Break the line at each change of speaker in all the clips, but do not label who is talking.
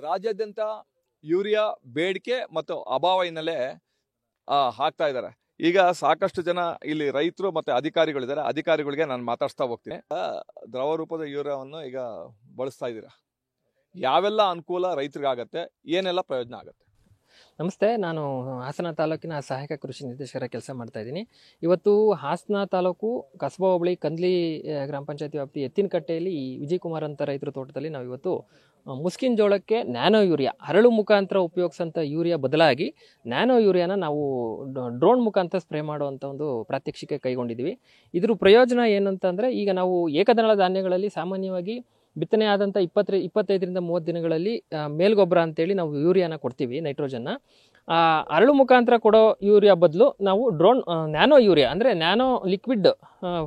ರಾಜ್ಯಾದ್ಯಂತ ಯೂರಿಯಾ ಬೇಡಿಕೆ ಮತ್ತು ಅಭಾವ ಹಿನ್ನೆಲೆ ಹಾಕ್ತಾ ಇದ್ದಾರೆ. ಈಗ ಸಾಕಷ್ಟು ಜನ ಇಲ್ಲಿ ರೈತರು ಮತ್ತೆ ಅಧಿಕಾರಿಗಳಿದ್ದಾರೆ. ಅಧಿಕಾರಿಗಳಿಗೆ ನಾನು ಮಾತಾಡ್ಸ್ತಾ ಹೋಗ್ತೀನಿ. ದ್ರವ ರೂಪದ ಯೂರಿಯಾವನ್ನು ಈಗ ಬಳಸ್ತಾ ಇದ್ದೀರಾ, ಯಾವೆಲ್ಲ ಅನುಕೂಲ ರೈತರಿಗಾಗತ್ತೆ, ಏನೆಲ್ಲ ಪ್ರಯೋಜನ ಆಗುತ್ತೆ?
ನಮಸ್ತೆ, ನಾನು ಹಾಸನ ತಾಲೂಕಿನ ಸಹಾಯಕ ಕೃಷಿ ನಿರ್ದೇಶಕರ ಕೆಲಸ ಮಾಡ್ತಾ ಇದ್ದೀನಿ. ಇವತ್ತು ಹಾಸನ ತಾಲೂಕು ಕಸಬಾ ಹೋಬಳಿ ಕಂದ್ಲಿ ಗ್ರಾಮ ಪಂಚಾಯತಿ ವ್ಯಾಪ್ತಿ ಎತ್ತಿನಕಟ್ಟೆಯಲ್ಲಿ ವಿಜಯ್ ಕುಮಾರ್ ಅಂತ ರೈತರ ತೋಟದಲ್ಲಿ ನಾವು ಇವತ್ತು ಮುಸ್ಕಿನ್ ಜೋಳಕ್ಕೆ ನ್ಯಾನೋ ಯೂರಿಯಾ ಹರಳು ಮುಖಾಂತರ ಉಪಯೋಗಿಸೋಂಥ ಯೂರಿಯಾ ಬದಲಾಗಿ ನ್ಯಾನೋ ಯೂರಿಯಾನ ನಾವು ಡ್ರೋನ್ ಮುಖಾಂತರ ಸ್ಪ್ರೇ ಮಾಡುವಂಥ ಒಂದು ಪ್ರಾತ್ಯಕ್ಷಿಕೆ ಕೈಗೊಂಡಿದ್ದೀವಿ. ಇದ್ರ ಪ್ರಯೋಜನ ಏನಂತಂದರೆ, ಈಗ ನಾವು ಏಕದಳ ಧಾನ್ಯಗಳಲ್ಲಿ ಸಾಮಾನ್ಯವಾಗಿ ಬಿತ್ತನೆ ಆದಂಥ 25ರಿಂದ 30 ದಿನಗಳಲ್ಲಿ ಮೇಲ್ಗೊಬ್ಬರ ಅಂತೇಳಿ ನಾವು ಯೂರಿಯಾನ ಕೊಡ್ತೀವಿ, ನೈಟ್ರೋಜನ್ನ. ಅರಳು ಮುಖಾಂತರ ಕೊಡೋ ಯೂರಿಯಾ ಬದಲು ನಾವು ನ್ಯಾನೋ ಯೂರಿಯಾ ಅಂದರೆ ನ್ಯಾನೋ ಲಿಕ್ವಿಡ್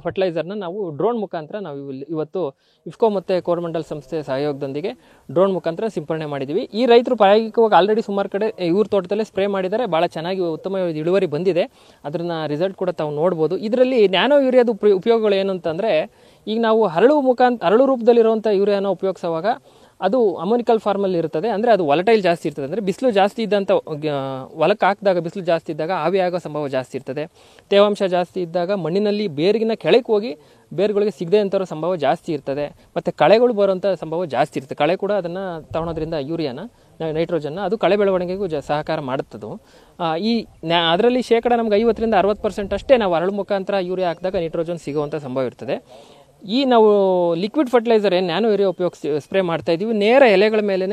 ಫರ್ಟಿಲೈಸರ್ನ ನಾವು ಡ್ರೋನ್ ಮುಖಾಂತರ ನಾವು ಇವತ್ತು ಇಫ್ಕೋ ಮತ್ತು ಕೋರಮಂಡಲ್ ಸಂಸ್ಥೆ ಸಹಯೋಗದೊಂದಿಗೆ ಡ್ರೋನ್ ಮುಖಾಂತರ ಸಿಂಪಡಣೆ ಮಾಡಿದ್ದೀವಿ. ಈ ರೈತರು ಪ್ರಾಯೋಗಿಕವಾಗಿ ಆಲ್ರೆಡಿ ಸುಮಾರು ಕಡೆ ಇವ್ರ ತೋಟದಲ್ಲೇ ಸ್ಪ್ರೇ ಮಾಡಿದ್ದಾರೆ. ಭಾಳ ಚೆನ್ನಾಗಿ ಉತ್ತಮ ಇಳುವರಿ ಬಂದಿದೆ. ಅದನ್ನ ರಿಸಲ್ಟ್ ಕೂಡ ತಾವು ನೋಡ್ಬೋದು. ಇದರಲ್ಲಿ ನ್ಯಾನೋ ಯೂರಿಯಾದ ಉಪಯೋಗಗಳು ಏನು ಅಂತಂದರೆ, ಈಗ ನಾವು ಹರಳು ರೂಪದಲ್ಲಿರುವಂಥ ಯೂರಿಯಾನ ಉಪಯೋಗಿಸುವಾಗ ಅದು ಅಮೋನಿಕಲ್ ಫಾರ್ಮಲ್ಲಿ ಇರ್ತದೆ. ಅಂದರೆ ಅದು ವಾಲಟೈಲ್ ಜಾಸ್ತಿ ಇರ್ತದೆ. ಅಂದರೆ ಬಿಸಿಲು ಜಾಸ್ತಿ ಇದ್ದಂಥ ಹೊಲಕ್ಕೆ ಹಾಕಿದಾಗ ಬಿಸಿಲು ಜಾಸ್ತಿ ಇದ್ದಾಗ ಆವಿಯಾಗೋ ಸಂಭವ ಜಾಸ್ತಿ ಇರ್ತದೆ. ತೇವಾಂಶ ಜಾಸ್ತಿ ಇದ್ದಾಗ ಮಣ್ಣಿನಲ್ಲಿ ಬೇರಿಗಿನ ಕೆಳಗೆ ಹೋಗಿ ಬೇರುಗಳಿಗೆ ಸಿಗದೆ ಅಂಥವ್ರ ಸಂಭವ ಜಾಸ್ತಿ ಇರ್ತದೆ. ಮತ್ತು ಕಳೆಗಳು ಬರುವಂಥ ಸಂಭವ ಜಾಸ್ತಿ ಇರ್ತದೆ. ಕಳೆ ಕೂಡ ಅದನ್ನು ತಗೊಳೋದ್ರಿಂದ ಯೂರಿಯಾನ ನೈಟ್ರೋಜನ್ನ ಅದು ಕಳೆ ಬೆಳವಣಿಗೆಗೂ ಸಹಕಾರ ಮಾಡುತ್ತದು. ಅದರಲ್ಲಿ ಶೇಕಡ ನಮ್ಗೆ 50ರಿಂದ 60% ಅಷ್ಟೇ ನಾವು ಹರಳು ಮುಖಾಂತರ ಯೂರಿಯಾ ಹಾಕಿದಾಗ ನೈಟ್ರೋಜನ್ ಸಿಗುವಂಥ ಸಂಭವ ಇರ್ತದೆ. ಈ ನಾವು ಲಿಕ್ವಿಡ್ ಫರ್ಟಿಲೈಸರ್ ಏನು ನ್ಯಾನೋ ಯೂರಿಯಾ ಉಪಯೋಗಿಸಿ ಸ್ಪ್ರೇ ಮಾಡ್ತಾ ಇದ್ದೀವಿ, ನೇರ ಎಲೆಗಳ ಮೇಲೇ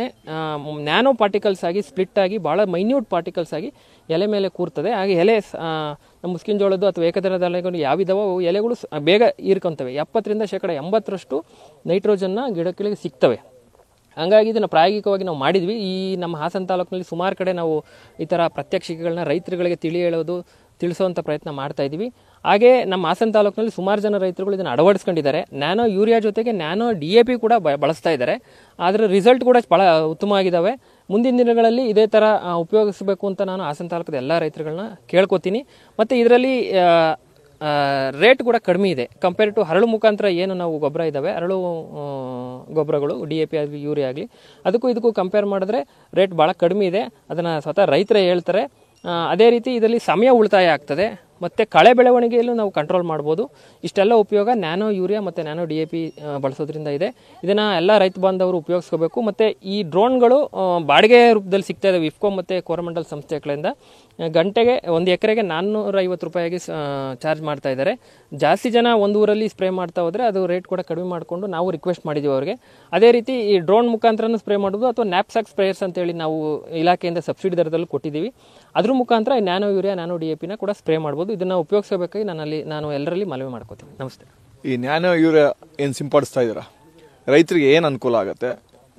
ನ್ಯಾನೋ ಪಾರ್ಟಿಕಲ್ಸ್ ಆಗಿ ಸ್ಪ್ಲಿಟ್ ಆಗಿ ಭಾಳ ಮೈನ್ಯೂಟ್ ಪಾರ್ಟಿಕಲ್ಸ್ ಆಗಿ ಎಲೆ ಮೇಲೆ ಕೂರ್ತದೆ. ಹಾಗೆ ಎಲೆ ನಮ್ಮ ಮುಸ್ಕಿನ್ ಜೋಳದ್ದು ಅಥವಾ ಏಕದಳ ಧಾನ್ಯಗಳು ಯಾವಿದಾವೋ ಎಲೆಗಳು ಬೇಗ ಹೀರ್ಕೊತವೆ. 70ರಿಂದ 80% ನೈಟ್ರೋಜನ್ನ ಗಿಡಗಳಿಗೆ ಸಿಗ್ತವೆ. ಹಂಗಾಗಿ ಇದನ್ನು ಪ್ರಾಯೋಗಿಕವಾಗಿ ನಾವು ಮಾಡಿದ್ವಿ. ಈ ನಮ್ಮ ಹಾಸನ ತಾಲೂಕಿನಲ್ಲಿ ಸುಮಾರು ಕಡೆ ನಾವು ಈ ಥರ ಪ್ರಾತ್ಯಕ್ಷಿಕೆಗಳನ್ನ ರೈತರುಗಳಿಗೆ ತಿಳಿಸುವಂಥ ಪ್ರಯತ್ನ ಮಾಡ್ತಾ ಇದ್ದೀವಿ. ಹಾಗೆ ನಮ್ಮ ಹಾಸನ ತಾಲೂಕಿನಲ್ಲಿ ಸುಮಾರು ಜನ ರೈತರುಗಳು ಇದನ್ನು ಅಳವಡಿಸ್ಕೊಂಡಿದ್ದಾರೆ. ನ್ಯಾನೋ ಯೂರಿಯಾ ಜೊತೆಗೆ ನ್ಯಾನೋ DAP ಕೂಡ ಬಳಸ್ತಾ ಇದ್ದಾರೆ. ಅದರ ರಿಸಲ್ಟ್ ಕೂಡ ಭಾಳ ಉತ್ತಮವಾಗಿದ್ದಾವೆ. ಮುಂದಿನ ದಿನಗಳಲ್ಲಿ ಇದೇ ಥರ ಉಪಯೋಗಿಸಬೇಕು ಅಂತ ನಾನು ಹಾಸನ ತಾಲೂಕದ ಎಲ್ಲ ರೈತರುಗಳನ್ನ ಕೇಳ್ಕೊತೀನಿ. ಮತ್ತು ಇದರಲ್ಲಿ ರೇಟ್ ಕೂಡ ಕಡಿಮೆ ಇದೆ ಕಂಪೇರ್ ಟು ಹರಳು ಮುಖಾಂತರ ಏನು ನಾವು ಗೊಬ್ಬರ ಇದ್ದಾವೆ, ಹರಳು ಗೊಬ್ಬರಗಳು DAP ಆಗಲಿ ಯೂರಿಯಾ ಆಗಲಿ, ಇದಕ್ಕೂ ಕಂಪೇರ್ ಮಾಡಿದ್ರೆ ರೇಟ್ ಭಾಳ ಕಡಿಮೆ ಇದೆ. ಅದನ್ನು ಸ್ವತಃ ರೈತರೇ ಹೇಳ್ತಾರೆ. ಅದೇ ರೀತಿ ಇದರಲ್ಲಿ ಸಮಯ ಉಳಿತಾಯ ಆಗ್ತದೆ ಮತ್ತು ಕಳೆ ಬೆಳವಣಿಗೆಯಲ್ಲೂ ನಾವು ಕಂಟ್ರೋಲ್ ಮಾಡ್ಬೋದು. ಇಷ್ಟೆಲ್ಲ ಉಪಯೋಗ ನ್ಯಾನೋ ಯೂರಿಯಾ ಮತ್ತು ನ್ಯಾನೋ DAP ಬಳಸೋದ್ರಿಂದ ಇದೆ. ಇದನ್ನು ಎಲ್ಲ ರೈತ ಬಾಂಧವರು ಉಪಯೋಗಿಸ್ಕೋಬೇಕು. ಮತ್ತು ಈ ಡ್ರೋನ್ಗಳು ಬಾಡಿಗೆ ರೂಪದಲ್ಲಿ ಸಿಗ್ತಾ ಇದ್ದಾವೆ ಇಫ್ಕೋ ಮತ್ತು ಕೋರಮಂಡಲ್ ಸಂಸ್ಥೆಗಳಿಂದ. ಗಂಟೆಗೆ 1 ಎಕರೆಗೆ 450 ರೂಪಾಯಿಗೆ ಚಾರ್ಜ್ ಮಾಡ್ತಾ ಇದ್ದಾರೆ. ಜಾಸ್ತಿ ಜನ ಒಂದು ಊರಲ್ಲಿ ಸ್ಪ್ರೇ ಮಾಡ್ತಾ ಹೋದರೆ ಅದು ರೇಟ್ ಕೂಡ ಕಡಿಮೆ ಮಾಡಿಕೊಂಡು ನಾವು ರಿಕ್ವೆಸ್ಟ್ ಮಾಡಿದ್ದೀವಿ ಅವ್ರಿಗೆ. ಅದೇ ರೀತಿ ಈ ಡ್ರೋನ್ ಮುಖಾಂತರನೂ ಸ್ಪ್ರೇ ಮಾಡೋದು ಅಥವಾ ನ್ಯಾಪ್ಸಾಕ್ ಸ್ಪ್ರೇಯರ್ಸ್ ಅಂತೇಳಿ ನಾವು ಇಲಾಖೆಯಿಂದ ಸಬ್ಸಿಡಿ ದರದಲ್ಲೂ ಕೊಟ್ಟಿದ್ದೀವಿ. ಅದ್ರ ಮುಖಾಂತರ ನ್ಯಾನೋ ಯೂರಿಯಾ ನ್ಯಾನೋ DAPನ ಕೂಡ ಸ್ಪ್ರೇ ಮಾಡ್ಬೋದು. ಇದನ್ನು ಉಪಯೋಗಿಸಬೇಕಾಗಿ ನಾನು ಎಲ್ಲರಲ್ಲಿ ಮನವಿ ಮಾಡ್ಕೋತೀನಿ. ನಮಸ್ತೆ.
ಈ ನ್ಯಾನೋ ಯೂರಿಯಾ ಏನು ಸಿಂಪಡಿಸ್ತಾ ಇದ್ದೀರಾ, ರೈತರಿಗೆ ಏನು ಅನುಕೂಲ ಆಗುತ್ತೆ?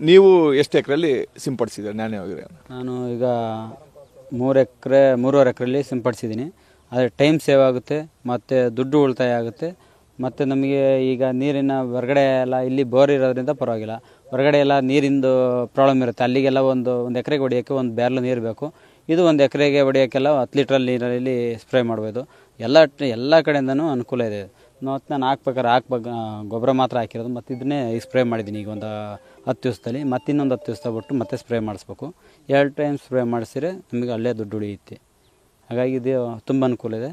ನೀವು ಎಷ್ಟು ಎಕರೆಯಲ್ಲಿ ಸಿಂಪಡಿಸಿದ್ದೀರಾ ನ್ಯಾನೋ ಯೂರಿಯಾ?
ನಾನು ಈಗ 3.5 ಎಕರೆಯಲ್ಲಿ ಸಿಂಪಡಿಸಿದ್ದೀನಿ. ಆದರೆ ಟೈಮ್ ಸೇವ್ ಆಗುತ್ತೆ ಮತ್ತು ದುಡ್ಡು ಉಳಿತಾಯ ಆಗುತ್ತೆ. ಮತ್ತು ನಮಗೆ ಈಗ ನೀರಿನ ಹೊರಗಡೆ ಎಲ್ಲ ಇಲ್ಲಿ ಬೋರ್ ಇರೋದ್ರಿಂದ ಪರವಾಗಿಲ್ಲ. ಹೊರಗಡೆ ಎಲ್ಲ ನೀರಿಂದು ಪ್ರಾಬ್ಲಮ್ ಇರುತ್ತೆ. ಅಲ್ಲಿಗೆಲ್ಲ ಒಂದು ಎಕರೆಗೆ ಹೊಡಿಯೋಕ್ಕೆ 1 ಬ್ಯಾರ್ಲ್ ನೀರು ಬೇಕು. ಇದು 1 ಎಕರೆಗೆ ಹೊಡಿಯೋಕ್ಕೆಲ್ಲ 10 ಲೀಟ್ರಲ್ಲಿ ನೀರಲ್ಲಿ ಸ್ಪ್ರೇ ಮಾಡ್ಬೋದು. ಎಲ್ಲ ಕಡೆಯಿಂದನೂ ಅನುಕೂಲ ಇದೆ. ಮತ್ತು ನಾನು ಹಾಕ್ಬೇಕು ಗೊಬ್ಬರ ಮಾತ್ರ ಹಾಕಿರೋದು. ಮತ್ತು ಇದನ್ನೇ ಸ್ಪ್ರೇ ಮಾಡಿದ್ದೀನಿ ಈಗ ಒಂದು 10 ದಿವಸದಲ್ಲಿ. ಮತ್ತು ಇನ್ನೊಂದು 10 ದಿವಸ ಬಿಟ್ಟು ಮತ್ತೆ ಸ್ಪ್ರೇ ಮಾಡಿಸ್ಬೇಕು. 2 ಟೈಮ್ ಸ್ಪ್ರೇ ಮಾಡಿಸಿದ್ರೆ ನಮಗೆ ಅಲ್ಲೇ ದುಡ್ಡು ಉಳಿಯುತ್ತೆ. ಹಾಗಾಗಿ ಇದು ತುಂಬ ಅನುಕೂಲ ಇದೆ.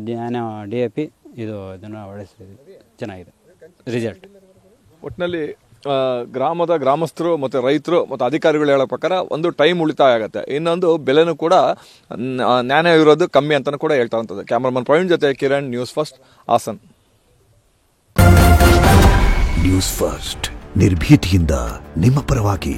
ನ್ಯಾನೋ DAP ಇದನ್ನು ಬಳಸಿದ್ದೀವಿ, ಚೆನ್ನಾಗಿದೆ ರಿಸಲ್ಟ್.
ಒಟ್ಟಿನಲ್ಲಿ ಗ್ರಾಮಸ್ಥರು ಮತ್ತು ರೈತರು ಮತ್ತು ಅಧಿಕಾರಿಗಳು ಹೇಳೋ ಪ್ರಕಾರ ಒಂದು ಟೈಮ್ ಉಳಿತಾಯ ಆಗುತ್ತೆ, ಇನ್ನೊಂದು ಬೆಲೆನೂ ಕೂಡ ನ್ಯಾನೋ ಇರೋದು ಕಮ್ಮಿ ಅಂತಲೂ ಕೂಡ ಹೇಳ್ತಾ ಇರ್ತದೆ. ಕ್ಯಾಮರಾಮನ್ ಪ್ರವೀಣ್ ಜೊತೆ Kiran, news first Hassan.
News first ನಿರ್ಭೀತಿಯಿಂದ ನಿಮ್ಮ ಪರವಾಗಿ.